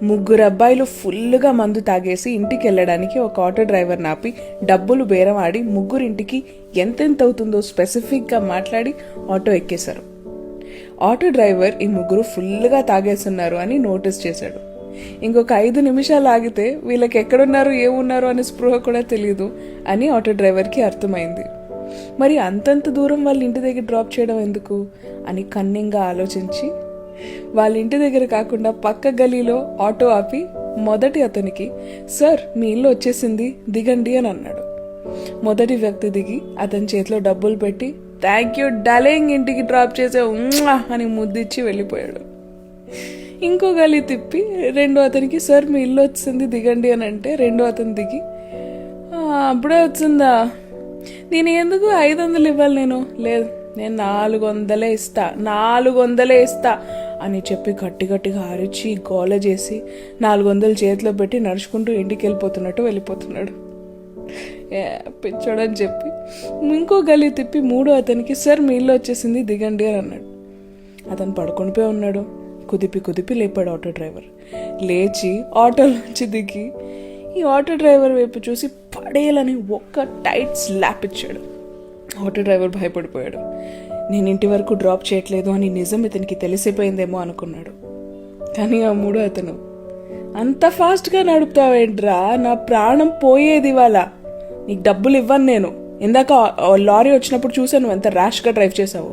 ముగ్గురు అబ్బాయిలు ఫుల్గా మందు తాగేసి ఇంటికి వెళ్ళడానికి ఒక ఆటో డ్రైవర్ నాపి డబ్బులు బేరం ఆడి ముగ్గురింటికి ఎంతెంత అవుతుందో స్పెసిఫిక్గా మాట్లాడి ఆటో ఎక్కేశారు. ఆటో డ్రైవర్ ఈ ముగ్గురు ఫుల్గా తాగేస్తున్నారు అని నోటీస్ చేశాడు. ఇంకొక 5 నిమిషాలు ఆగితే వీళ్ళకి ఎక్కడున్నారు ఏమున్నారు అనే స్పృహ కూడా తెలియదు అని ఆటో డ్రైవర్కి అర్థమైంది. మరి అంతంత దూరం వాళ్ళ ఇంటి దగ్గర డ్రాప్ చేయడం ఎందుకు అని కన్నింగ్గా ఆలోచించి వాళ్ళ ఇంటి దగ్గర కాకుండా పక్క గలీలో ఆటో ఆపి మొదటి అతనికి, సార్ మీ ఇల్లు వచ్చేసింది దిగండి అని అన్నాడు. మొదటి వ్యక్తి దిగి అతని చేతిలో డబ్బులు పెట్టి థ్యాంక్ యూ డార్లింగ్ ఇంటికి డ్రాప్ చేసే అని ముద్దిచ్చి వెళ్ళిపోయాడు. ఇంకో గలీ తిప్పి రెండో అతనికి, సార్ మీ ఇల్లు వచ్చింది దిగండి అని అంటే రెండో అతను దిగి, అప్పుడే వచ్చిందా, నేను ఎందుకు 500 ఇవ్వాలి, లేదు నేను 400 ఇస్తా అని చెప్పి గట్టిగా అరిచి గోల చేసి 400 చేతిలో పెట్టి నడుచుకుంటూ ఇంటికి వెళ్ళిపోతున్నాడు. పిచ్చోడని చెప్పి ఇంకో గలీ తిప్పి మూడో అతనికి, సార్ మీ ఇల్లు వచ్చేసింది దిగండి అని అన్నాడు. అతను పడుకొనిపోయి ఉన్నాడు. కుదిపి లేపాడు ఆటో డ్రైవర్. లేచి ఆటోలోంచి దిగి ఈ ఆటో డ్రైవర్ వైపు చూసి పడేయాలని ఒక్క టైట్ స్లాప్ ఇచ్చాడు. ఆటో డ్రైవర్ భయపడిపోయాడు. నేను ఇంటి వరకు డ్రాప్ చేయట్లేదు అని నిజం ఇతనికి తెలిసిపోయిందేమో అనుకున్నాడు. కానీ ఆ మూడో అతను, అంత ఫాస్ట్గా నడుపుతావేంట్రా, నా ప్రాణం పోయేది ఇవాళ, నీకు డబ్బులు ఇవ్వను నేను, ఇందాక లారీ వచ్చినప్పుడు చూసాను ఎంత ర్యాష్గా డ్రైవ్ చేసావు,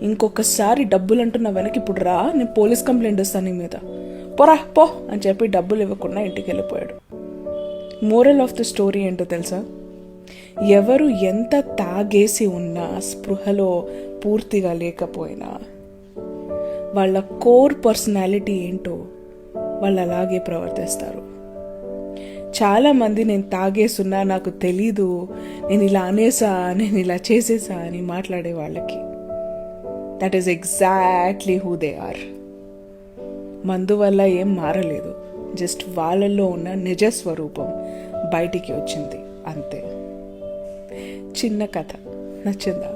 ఇంకొకసారి డబ్బులు అంటున్నా వెనక్కి ఇప్పుడు రా, నేను పోలీస్ కంప్లైంట్ ఇస్తాను నీ మీద, పో అని చెప్పి డబ్బులు ఇవ్వకుండా ఇంటికి వెళ్ళిపోయాడు. మోరల్ ఆఫ్ ద స్టోరీ ఏంటో తెలుసా? ఎవరు ఎంత తాగేసి ఉన్నా, స్పృహలో పూర్తిగా లేకపోయినా, వాళ్ళ కోర్ పర్సనాలిటీ ఏంటో వాళ్ళు అలాగే ప్రవర్తిస్తారు. చాలామంది నేను తాగేసున్నా, నాకు తెలీదు, నేను ఇలా అనేసా, నేను ఇలా చేసేసా అని మాట్లాడే వాళ్ళకి that is exactly who they are. మందు వల్ల ఏం మారలేదు, జస్ట్ వాళ్ళల్లో ఉన్న నిజస్వరూపం బయటికి వచ్చింది అంతే. చిన్న కథ నచ్చిందా?